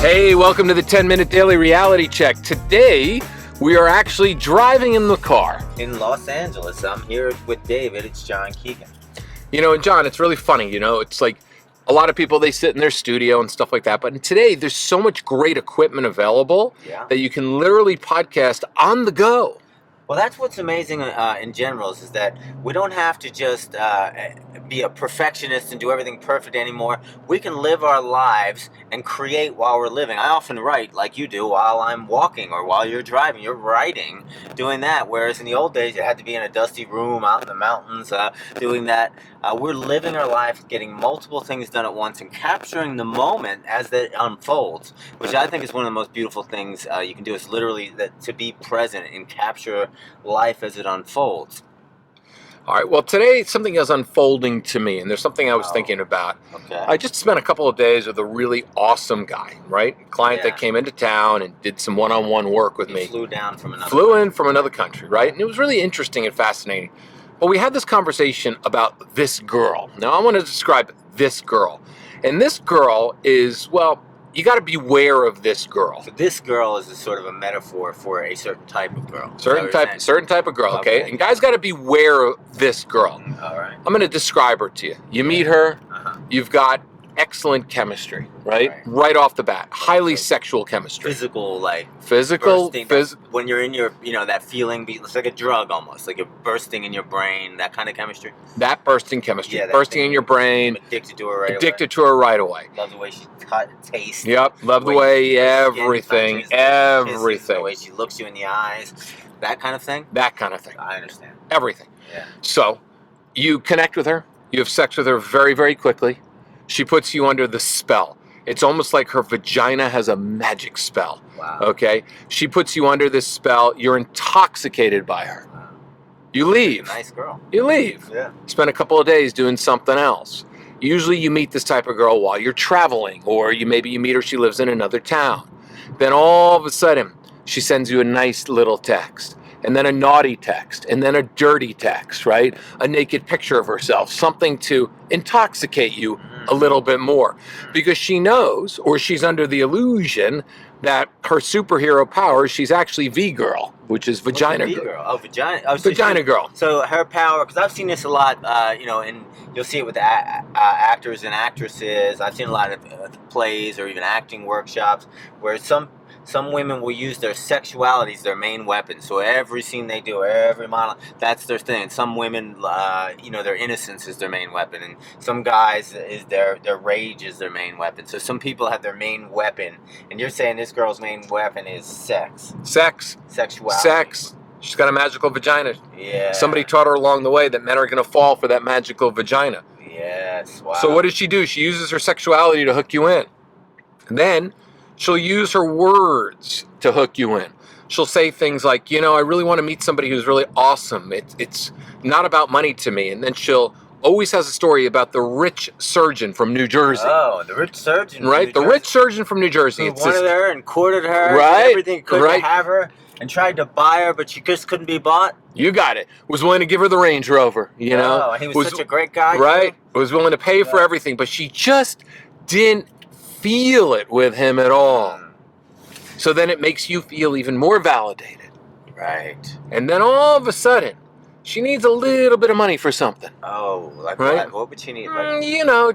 Hey, welcome to the 10-Minute Daily Reality Check. Today, we are actually driving in the car. In Los Angeles. I'm here with David. It's John Keegan. You know, and John, it's really funny, it's like a lot of people, they sit in their studio and stuff like that. But today, there's so much great equipment available that you can literally podcast on the go. Well, that's what's amazing in general is that we don't have to just be a perfectionist and do everything perfect anymore. We can live our lives and create while we're living. I often write like you do while I'm walking or while you're driving. You're writing, doing that. Whereas in the old days, you had to be in a dusty room out in the mountains doing that. We're living our life, getting multiple things done at once and capturing the moment as it unfolds, which I think is one of the most beautiful things you can do is literally to be present and capture life as it unfolds. All right, well, today something is unfolding to me, and there's something I was thinking about. Okay. I just spent a couple of days with a really awesome guy, right? Client that came into town and did some one-on-one work with me. Flew down from another Flew in from another country, right? And it was really interesting and fascinating. But we had this conversation about this girl. Now, I want to describe this girl. And this girl is, well, you got to beware of this girl. So this girl is a sort of a metaphor for a certain type of girl. Certain type of girl, okay? And guys got to beware of this girl. All right. I'm going to describe her to you. You meet her, you've got excellent chemistry, right? Right off the bat. Highly sexual chemistry. Physical, when you're in your, that feeling, it's like a drug almost, like you're bursting in your brain, that kind of chemistry. That bursting chemistry, bursting in your brain. I'm addicted to her right away. Addicted to her right away. Love the way she tastes. Yep, love the way everything. The way she looks you in the eyes. That kind of thing? That kind of thing. I understand. Everything. Yeah. So, you connect with her. You have sex with her very, very quickly. She puts you under the spell. It's almost like her vagina has a magic spell. Wow. Okay? She puts you under this spell. You're intoxicated by her. Wow. You leave. Nice girl. You leave. Yeah. Spend a couple of days doing something else. Usually you meet this type of girl while you're traveling, or maybe you meet her, she lives in another town. Then all of a sudden, she sends you a nice little text, and then a naughty text, and then a dirty text, right? A naked picture of herself, something to intoxicate you a little bit more. Because she knows, or she's under the illusion, that her superhero power, she's actually V-girl, which is vagina girl. Oh, vagina. Oh, so vagina girl. So her power, because I've seen this a lot, and you'll see it with actors and actresses. I've seen a lot of plays or even acting workshops where some women will use their sexuality as their main weapon. So every scene they do, every model, that's their thing. Some women, their innocence is their main weapon. And some guys, is their rage is their main weapon. So some people have their main weapon. And you're saying this girl's main weapon is sex. Sexuality. Sex. She's got a magical vagina. Yeah. Somebody taught her along the way that men are going to fall for that magical vagina. Yes. Wow. So what does she do? She uses her sexuality to hook you in. And then she'll use her words to hook you in. She'll say things like, I really want to meet somebody who's really awesome. It's not about money to me. And then she'll always has a story about the rich surgeon from New Jersey. Oh, the rich surgeon. Right? The rich surgeon from New Jersey. Who wanted her and courted her. Right. And everything, couldn't have her. And tried to buy her, but she just couldn't be bought. You got it. Was willing to give her the Range Rover, Oh, he was such a great guy. Right? Was willing to pay for everything, but she just didn't feel it with him at all. So then it makes you feel even more validated. Right. And then all of a sudden, she needs a little bit of money for something. Oh, like right? What would she need?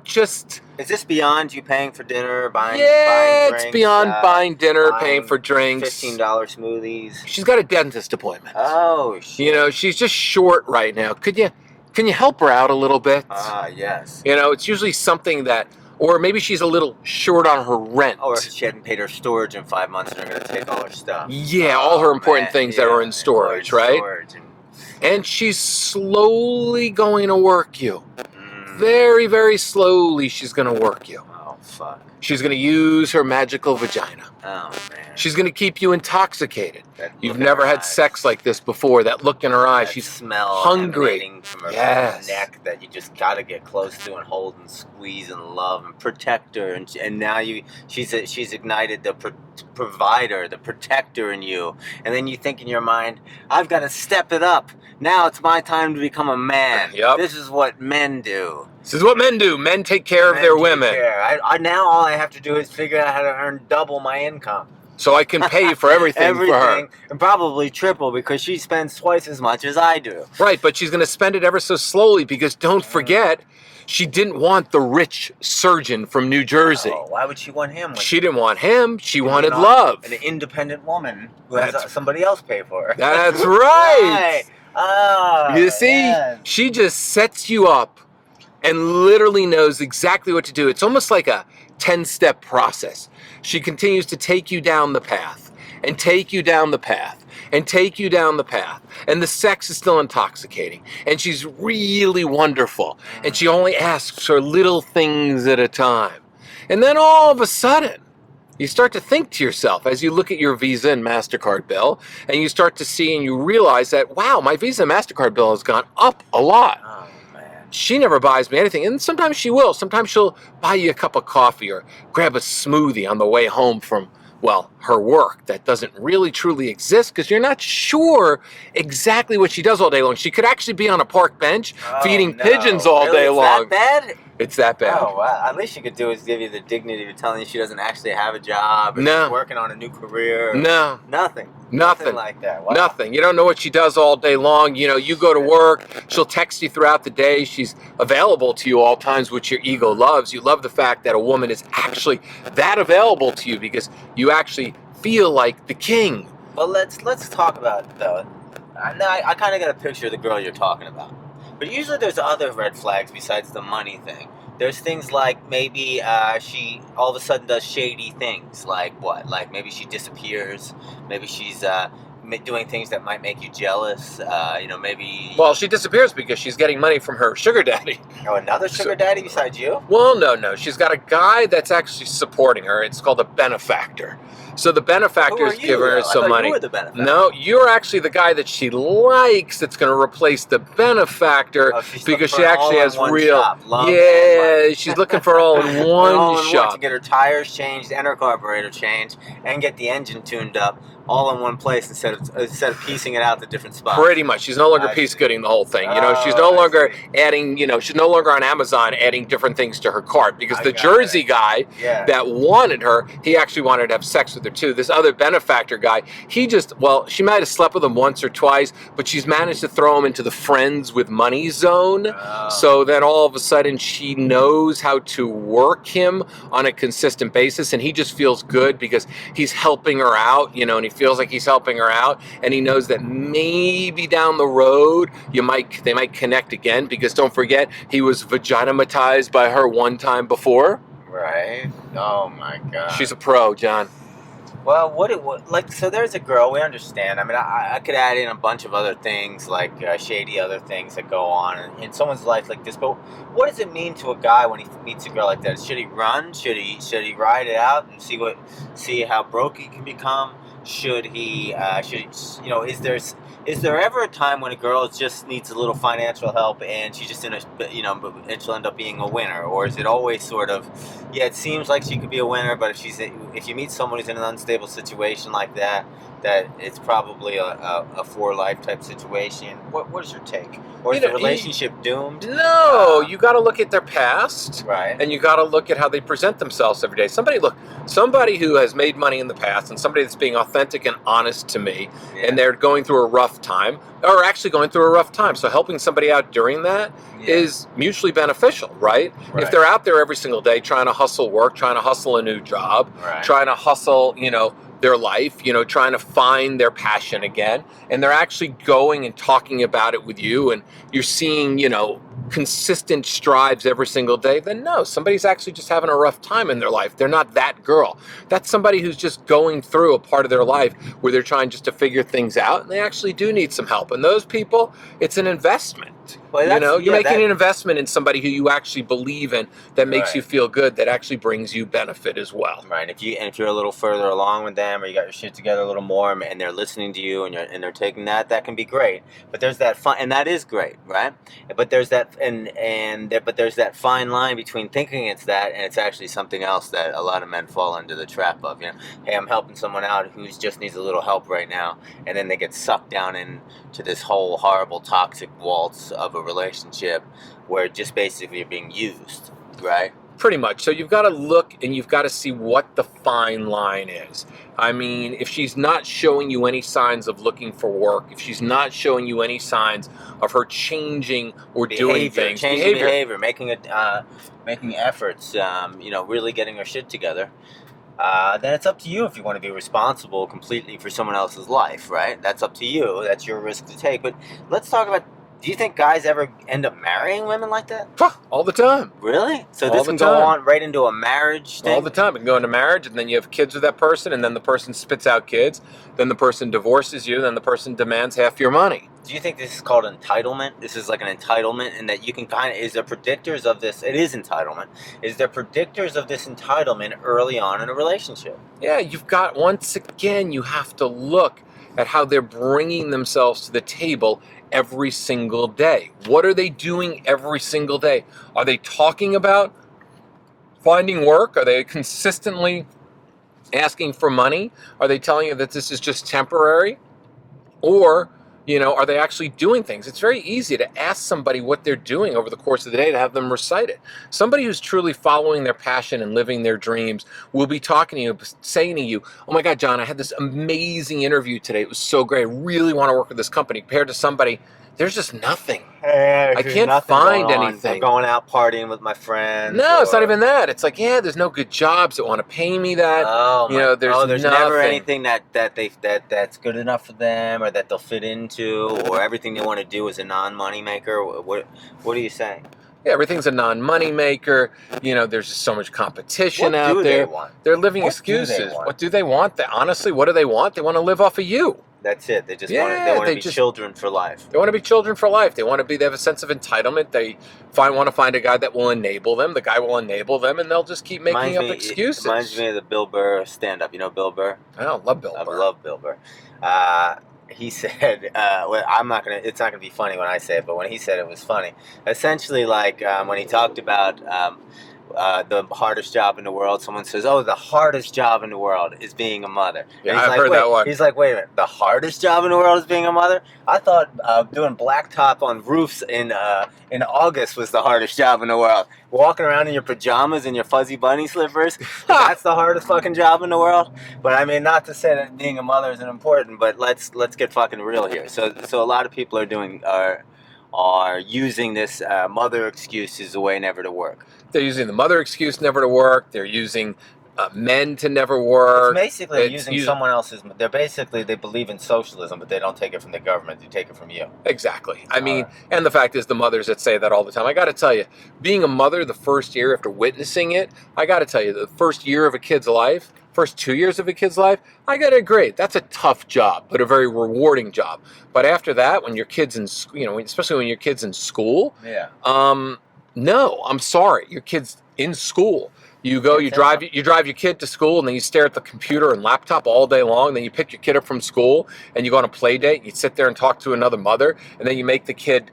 Just... Is this beyond you paying for dinner, buying drinks? It's beyond buying dinner, paying for drinks. $15 smoothies. She's got a dentist appointment. Oh, shit. She's just short right now. Can you help her out a little bit? Yes. It's usually something that... Or maybe she's a little short on her rent. Or she hadn't paid her storage in 5 months and they're going to take all her stuff. Yeah, all her important things that are in storage, right? And she's slowly going to work you. Very, very slowly she's going to work you. Oh, fuck. She's going to use her magical vagina. Oh, man. She's going to keep you intoxicated. You've never had sex like this before. That look in her eyes. She's smell hungry. From her neck that you just got to get close to and hold and squeeze and love and protect her. And now she's ignited the provider, the protector in you. And then you think in your mind, I've got to step it up. Now it's my time to become a man. Yep. This is what men do. This is what men do. Men take care of their women. Now all I have to do is figure out how to earn double my income. So I can pay for everything for her. And probably triple because she spends twice as much as I do. Right, but she's going to spend it ever so slowly because don't forget, she didn't want the rich surgeon from New Jersey. Oh, why would she want him? She didn't want him. She wanted love. An independent woman who has somebody else pay for her. That's right. Oh, you see, yes. She just sets you up and literally knows exactly what to do. It's almost like a 10-step process. She continues to take you down the path and take you down the path and take you down the path. And the sex is still intoxicating. And she's really wonderful. And she only asks for little things at a time. And then all of a sudden, you start to think to yourself as you look at your Visa and MasterCard bill, and you start to see and you realize that, wow, my Visa and MasterCard bill has gone up a lot. She never buys me anything, and sometimes she will. Sometimes she'll buy you a cup of coffee or grab a smoothie on the way home from, well, her work that doesn't really truly exist because you're not sure exactly what she does all day long. She could actually be on a park bench feeding pigeons all day long. Is that bad? It's that bad. Oh, wow. At least she could do is give you the dignity of telling you she doesn't actually have a job. Or she's working on a new career. No. Nothing. Nothing. Nothing like that. Wow. Nothing. You don't know what she does all day long. You know, you go to work, she'll text you throughout the day. She's available to you all times, which your ego loves. You love the fact that a woman is actually that available to you because you actually feel like the king. Well, let's talk about it, though. I kind of got a picture of the girl you're talking about. But usually there's other red flags besides the money thing. There's things like maybe she all of a sudden does shady things. Like what? Like maybe she disappears. Maybe she's doing things that might make you jealous. Maybe... Well, she disappears because she's getting money from her sugar daddy. Oh, another sugar daddy besides you? Well, no. She's got a guy that's actually supporting her. It's called a benefactor. So the benefactor is giving her some money. You were the benefactor. No, you're actually the guy that she likes that's going to replace the benefactor because she actually has real... Yeah, she's looking for all in one shop. To get her tires changed and her carburetor changed and get the engine tuned up all in one place instead of piecing it out to different spots. Pretty much. She's no longer piece gooding the whole thing. You know, she's no longer adding, she's no longer on Amazon adding different things to her cart because the Jersey guy that wanted her, he actually wanted to have sex with her too. This other benefactor guy, she might have slept with him once or twice, but she's managed to throw him into the friends with money zone. So then all of a sudden she knows how to work him on a consistent basis, and he just feels good because he's helping her out, and he feels like he's helping her out, and he knows that maybe down the road they might connect again because don't forget he was vaginamatized by her one time before. Right. Oh my God. She's a pro, John. Well, so there's a girl, we understand. I mean, I could add in a bunch of other things, like shady other things that go on in someone's life like this, but what does it mean to a guy when he meets a girl like that? Should he run? Should he ride it out and see how broke he can become? Should he, is there ever a time when a girl just needs a little financial help and she's just and she'll end up being a winner? Or is it always sort of, it seems like she could be a winner, but if you meet someone who's in an unstable situation like that it's probably a for life type situation? What is your take? Or is the relationship doomed? No, you got to look at their past, right? And you got to look at how they present themselves every day. Somebody who has made money in the past, and somebody that's being authentic and honest to me, and they're going through a rough time, or actually going through a rough time. So helping somebody out during that is mutually beneficial, right? If they're out there every single day trying to hustle work, trying to hustle a new job, trying to hustle, their life, trying to find their passion again, and they're actually going and talking about it with you, and you're seeing, consistent strides every single day, then no, somebody's actually just having a rough time in their life. They're not that girl. That's somebody who's just going through a part of their life where they're trying just to figure things out, and they actually do need some help. And those people, it's an investment. Well, you're making an investment in somebody who you actually believe in, that makes you feel good, that actually brings you benefit as well. Right. If you're a little further along with them, or you got your shit together a little more, and they're listening to you, and they're taking that can be great. But there's that fun, and that is great, right? But there's that but there's that fine line between thinking it's that and it's actually something else that a lot of men fall into the trap of. Hey, I'm helping someone out who just needs a little help right now, and then they get sucked down into this whole horrible toxic waltz of a relationship where just basically you're being used, right? Pretty much. So you've got to look and you've got to see what the fine line is. I mean, if she's not showing you any signs of looking for work, if she's not showing you any signs of her changing or doing things, changing behavior, making efforts, really getting her shit together, then it's up to you if you want to be responsible completely for someone else's life, right? That's up to you. That's your risk to take. But let's talk about, do you think guys ever end up marrying women like that? All the time. Really? So All this the can go time. on right into a marriage thing? All the time. It can go into marriage, and then you have kids with that person, and then the person spits out kids, then the person divorces you, then the person demands half your money. Do you think this is called entitlement? This is like an entitlement, and that you can is there predictors of this? It is entitlement. Is there predictors of this entitlement early on in a relationship? Yeah, you've got, once again, you have to look at how they're bringing themselves to the table every single day. What are they doing every single day? Are they talking about finding work? Are they consistently asking for money? Are they telling you that this is just temporary? Or, are they actually doing things? It's very easy to ask somebody what they're doing over the course of the day to have them recite it. Somebody who's truly following their passion and living their dreams will be talking to you, saying to you, oh my God, John, I had this amazing interview today. It was so great. I really want to work with this company. Compared to somebody, there's just nothing. I can't find anything. I'm going out partying with my friends. No, it's not even that. It's like, there's no good jobs that want to pay me that. There's never anything that's good enough for them or that they'll fit into, or everything they want to do is a non-money maker. What are you saying? Yeah, everything's a non-money maker. There's just so much competition out there. What do they want? They're living excuses. What do they want? Honestly, what do they want? They want to live off of you. That's it. They just want to be children for life. They want to be children for life. They have a sense of entitlement. They want to find a guy that will enable them. The guy will enable them, and they'll just keep making up excuses. It reminds me of the Bill Burr stand-up. You know Bill Burr? I don't love Bill Burr. I love Bill Burr. He said, it's not gonna be funny when I say it, but when he said it was funny. Essentially, when he talked about the hardest job in the world, someone says, oh, the hardest job in the world is being a mother. Yeah, I've heard that one. He's like, wait a minute, the hardest job in the world is being a mother? I thought doing blacktop on roofs in August was the hardest job in the world. Walking around in your pajamas and your fuzzy bunny slippers, that's the hardest fucking job in the world? But I mean, not to say that being a mother isn't important, but let's get fucking real here. So a lot of people are using this mother excuse as a way never to work. They're using the mother excuse never to work. They're using men to never work. It's basically using someone else's. They believe in socialism, but they don't take it from the government. They take it from you. Exactly. I mean, and the fact is, the mothers that say that all the time. I got to tell you, being a mother the first year after witnessing it, I got to tell you, the first year of a kid's life, first 2 years of a kid's life, I got to agree, that's a tough job, but a very rewarding job. But after that, when your kid's in, especially when your kid's in school, no, I'm sorry, your kid's in school. You go, you drive your kid to school, and then you stare at the computer and laptop all day long. Then you pick your kid up from school, and you go on a play date. You sit there and talk to another mother, and then you make the kid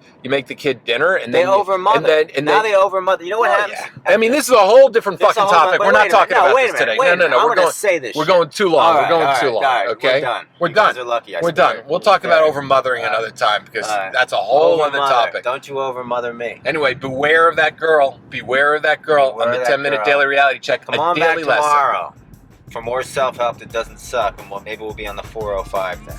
dinner, and they then overmother. Now they overmother. You know what happens? Yeah. I mean, this is a whole different fucking topic. We're not talking about this today. No. We're going to say this. We're going too long. We're going too long. Okay, we're done. You guys are lucky. We're done. We'll talk about overmothering another time, because that's a whole other topic. Don't you overmother me. Anyway, beware of that girl. Beware of that girl on the 10-minute daily reality check. Come on back tomorrow for more self-help that doesn't suck, and maybe we'll be on the 405 then.